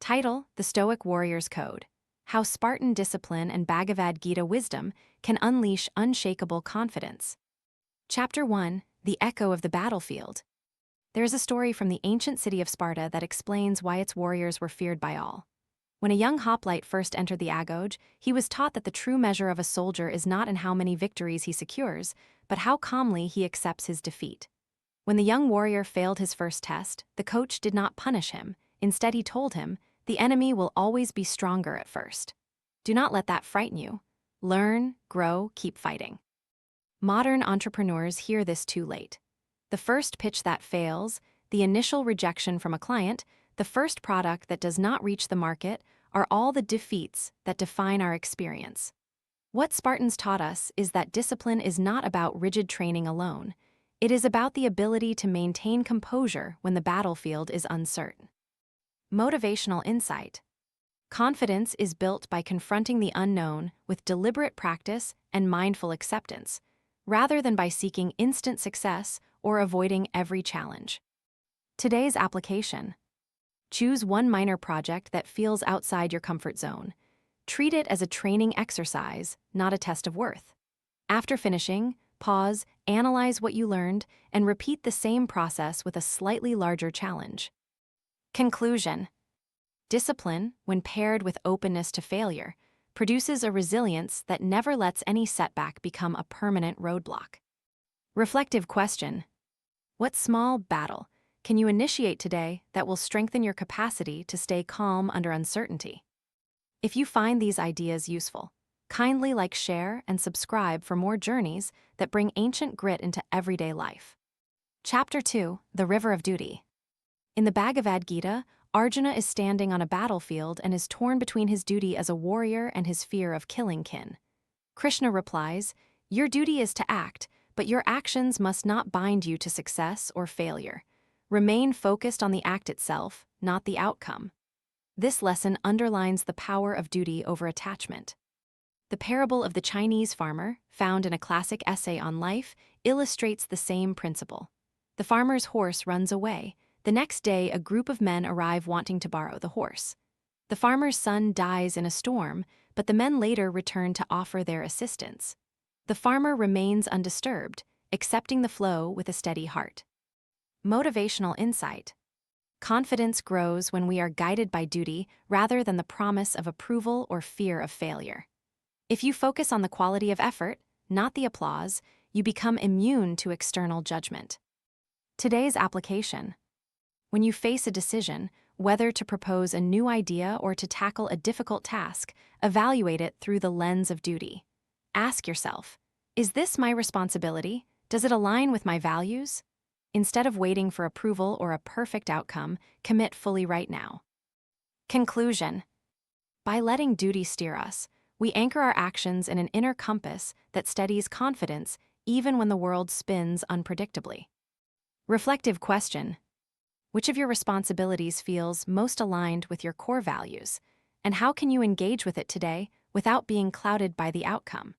Title: The Stoic Warrior's Code. How Spartan discipline and Bhagavad Gita wisdom can unleash unshakable confidence. Chapter 1: The Echo of the Battlefield. There is a story from the ancient city of Sparta that explains why its warriors were feared by all. When a young hoplite first entered the agoge, he was taught that the true measure of a soldier is not in how many victories he secures, but how calmly he accepts his defeat. When the young warrior failed his first test, the coach did not punish him. Instead, he told him, "The enemy will always be stronger at first. Do not let that frighten you. Learn, grow, keep fighting." Modern entrepreneurs hear this too late. The first pitch that fails, the initial rejection from a client, the first product that does not reach the market are all the defeats that define our experience. What Spartans taught us is that discipline is not about rigid training alone. It is about the ability to maintain composure when the battlefield is uncertain. Motivational insight. Confidence is built by confronting the unknown with deliberate practice and mindful acceptance, rather than by seeking instant success or avoiding every challenge. Today's application. Choose one minor project that feels outside your comfort zone. Treat it as a training exercise, not a test of worth. After finishing, pause, analyze what you learned, and repeat the same process with a slightly larger challenge. Conclusion. Discipline, when paired with openness to failure, produces a resilience that never lets any setback become a permanent roadblock. Reflective question. What small battle can you initiate today that will strengthen your capacity to stay calm under uncertainty? If you find these ideas useful, kindly share, and subscribe for more journeys that bring ancient grit into everyday life. Chapter 2: The River of Duty. In the Bhagavad Gita, Arjuna is standing on a battlefield and is torn between his duty as a warrior and his fear of killing kin. Krishna replies, "Your duty is to act, but your actions must not bind you to success or failure. Remain focused on the act itself, not the outcome." This lesson underlines the power of duty over attachment. The parable of the Chinese farmer, found in a classic essay on life, illustrates the same principle. The farmer's horse runs away. The next day, a group of men arrive wanting to borrow the horse. The farmer's son dies in a storm, but the men later return to offer their assistance. The farmer remains undisturbed, accepting the flow with a steady heart. Motivational insight. Confidence grows when we are guided by duty rather than the promise of approval or fear of failure. If you focus on the quality of effort, not the applause, you become immune to external judgment. Today's application. When you face a decision, whether to propose a new idea or to tackle a difficult task, evaluate it through the lens of duty. Ask yourself, is this my responsibility? Does it align with my values? Instead of waiting for approval or a perfect outcome, commit fully right now. Conclusion. By letting duty steer us, we anchor our actions in an inner compass that steadies confidence even when the world spins unpredictably. Reflective question. Which of your responsibilities feels most aligned with your core values, and how can you engage with it today without being clouded by the outcome?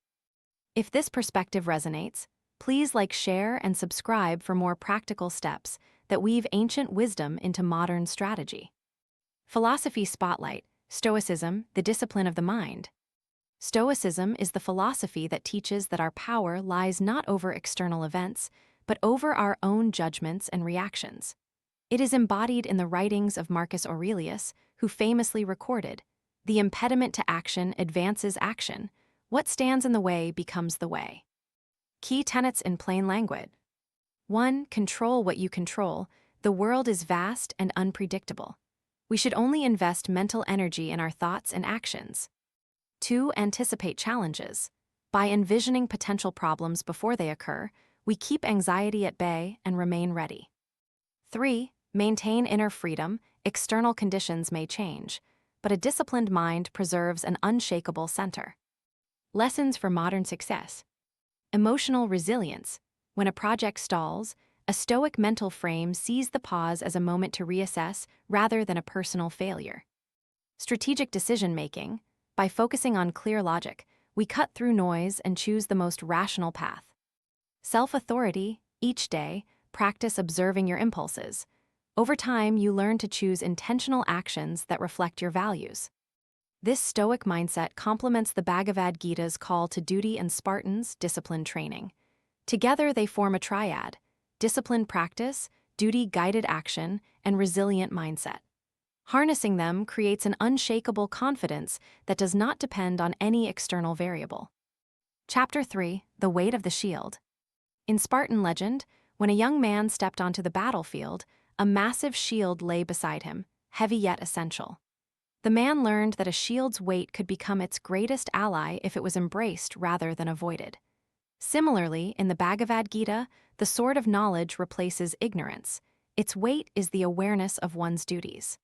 If this perspective resonates, please share, and subscribe for more practical steps that weave ancient wisdom into modern strategy. Philosophy Spotlight: Stoicism, the discipline of the mind. Stoicism is the philosophy that teaches that our power lies not over external events, but over our own judgments and reactions. It is embodied in the writings of Marcus Aurelius, who famously recorded, "The impediment to action advances action. What stands in the way becomes the way." Key tenets in plain language. 1. Control what you control. The world is vast and unpredictable. We should only invest mental energy in our thoughts and actions. 2. Anticipate challenges. By envisioning potential problems before they occur, we keep anxiety at bay and remain ready. 3. Maintain inner freedom. External conditions may change, but a disciplined mind preserves an unshakable center. Lessons for modern success. Emotional resilience. When a project stalls, a stoic mental frame sees the pause as a moment to reassess rather than a personal failure. Strategic decision-making. By focusing on clear logic, we cut through noise and choose the most rational path. Self-authority. Each day, practice observing your impulses. Over time, you learn to choose intentional actions that reflect your values. This Stoic mindset complements the Bhagavad Gita's call to duty and Spartans' discipline training. Together, they form a triad: disciplined practice, duty-guided action, and resilient mindset. Harnessing them creates an unshakable confidence that does not depend on any external variable. Chapter 3: The Weight of the Shield. In Spartan legend, when a young man stepped onto the battlefield, a massive shield lay beside him, heavy yet essential. The man learned that a shield's weight could become its greatest ally if it was embraced rather than avoided. Similarly, in the Bhagavad Gita, the sword of knowledge replaces ignorance. Its weight is the awareness of one's duties.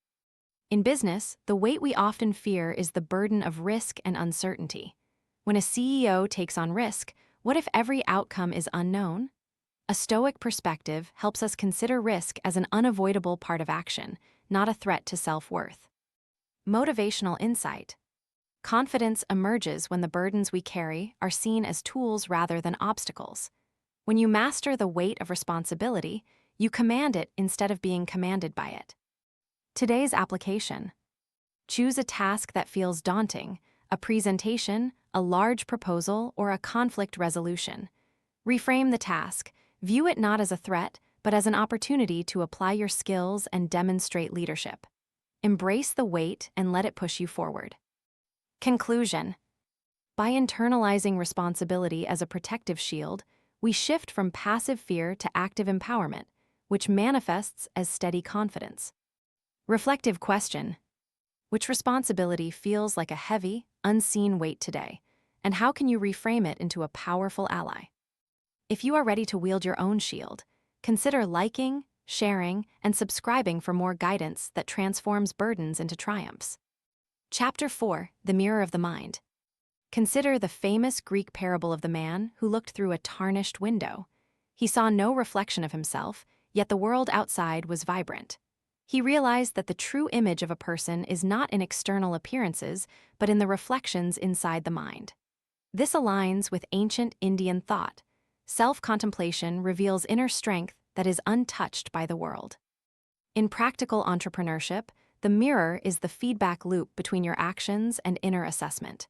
In business, the weight we often fear is the burden of risk and uncertainty. When a CEO takes on risk, what if every outcome is unknown? A Stoic perspective helps us consider risk as an unavoidable part of action, not a threat to self-worth. Motivational insight. Confidence emerges when the burdens we carry are seen as tools rather than obstacles. When you master the weight of responsibility, you command it instead of being commanded by it. Today's application. Choose a task that feels daunting: a presentation, a large proposal, or a conflict resolution. Reframe the task. View it not as a threat, but as an opportunity to apply your skills and demonstrate leadership. Embrace the weight and let it push you forward. Conclusion. By internalizing responsibility as a protective shield, we shift from passive fear to active empowerment, which manifests as steady confidence. Reflective question. Which responsibility feels like a heavy, unseen weight today, and how can you reframe it into a powerful ally? If you are ready to wield your own shield, consider liking, sharing, and subscribing for more guidance that transforms burdens into triumphs. Chapter 4: The Mirror of the Mind. Consider the famous Greek parable of the man who looked through a tarnished window. He saw no reflection of himself, yet the world outside was vibrant. He realized that the true image of a person is not in external appearances, but in the reflections inside the mind. This aligns with ancient Indian thought. Self-contemplation reveals inner strength that is untouched by the world. In practical entrepreneurship, the mirror is the feedback loop between your actions and inner assessment.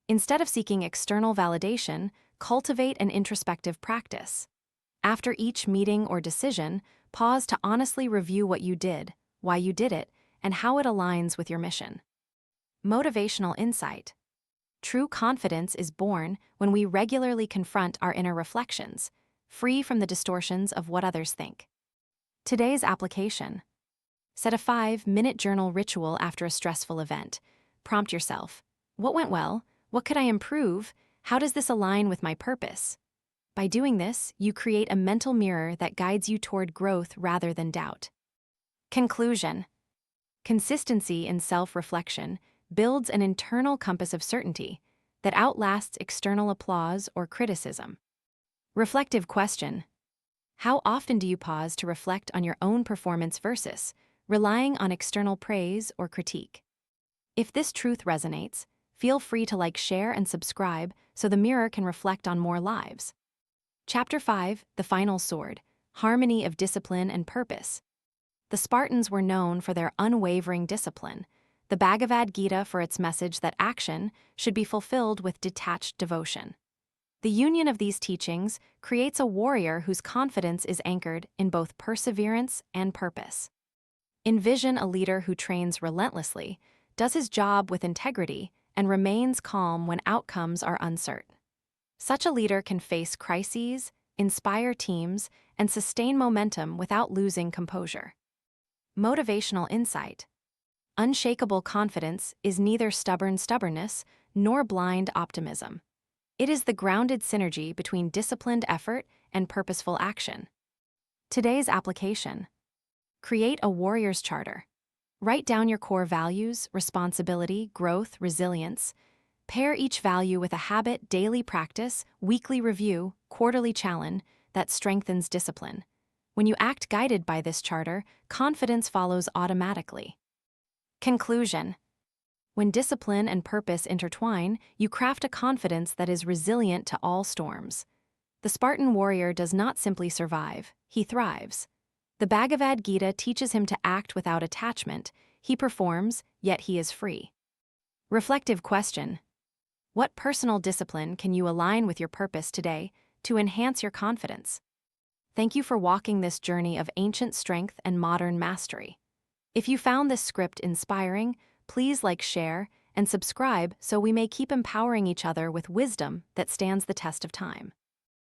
Instead of seeking external validation, cultivate an introspective practice. After each meeting or decision, pause to honestly review what you did, why you did it, and how it aligns with your mission. Motivational insight. True confidence is born when we regularly confront our inner reflections, free from the distortions of what others think. Today's application. Set a 5-minute journal ritual after a stressful event. Prompt yourself: what went well? What could I improve? How does this align with my purpose? By doing this, you create a mental mirror that guides you toward growth rather than doubt. Conclusion. Consistency in self-reflection builds an internal compass of certainty that outlasts external applause or criticism. Reflective question. How often do you pause to reflect on your own performance versus relying on external praise or critique? If this truth resonates, feel free to share, and subscribe so the mirror can reflect on more lives. Chapter 5: The Final Sword. Harmony of Discipline and Purpose. The Spartans were known for their unwavering discipline, the Bhagavad Gita for its message that action should be fulfilled with detached devotion. The union of these teachings creates a warrior whose confidence is anchored in both perseverance and purpose. Envision a leader who trains relentlessly, does his job with integrity, and remains calm when outcomes are uncertain. Such a leader can face crises, inspire teams, and sustain momentum without losing composure. Motivational insight. Unshakable confidence is neither stubborn stubbornness nor blind optimism. It is the grounded synergy between disciplined effort and purposeful action. Today's application. Create a warrior's charter. Write down your core values: responsibility, growth, resilience. Pair each value with a habit, daily practice, weekly review, quarterly challenge that strengthens discipline. When you act guided by this charter, confidence follows automatically. Conclusion. When discipline and purpose intertwine, you craft a confidence that is resilient to all storms. The Spartan warrior does not simply survive, he thrives. The The Bhagavad Gita teaches him to act without attachment. He performs, yet he is free. Reflective question: what personal discipline can you align with your purpose today to enhance your confidence? Thank you for walking this journey of ancient strength and modern mastery. If you found this script inspiring, please like, share, and subscribe so we may keep empowering each other with wisdom that stands the test of time.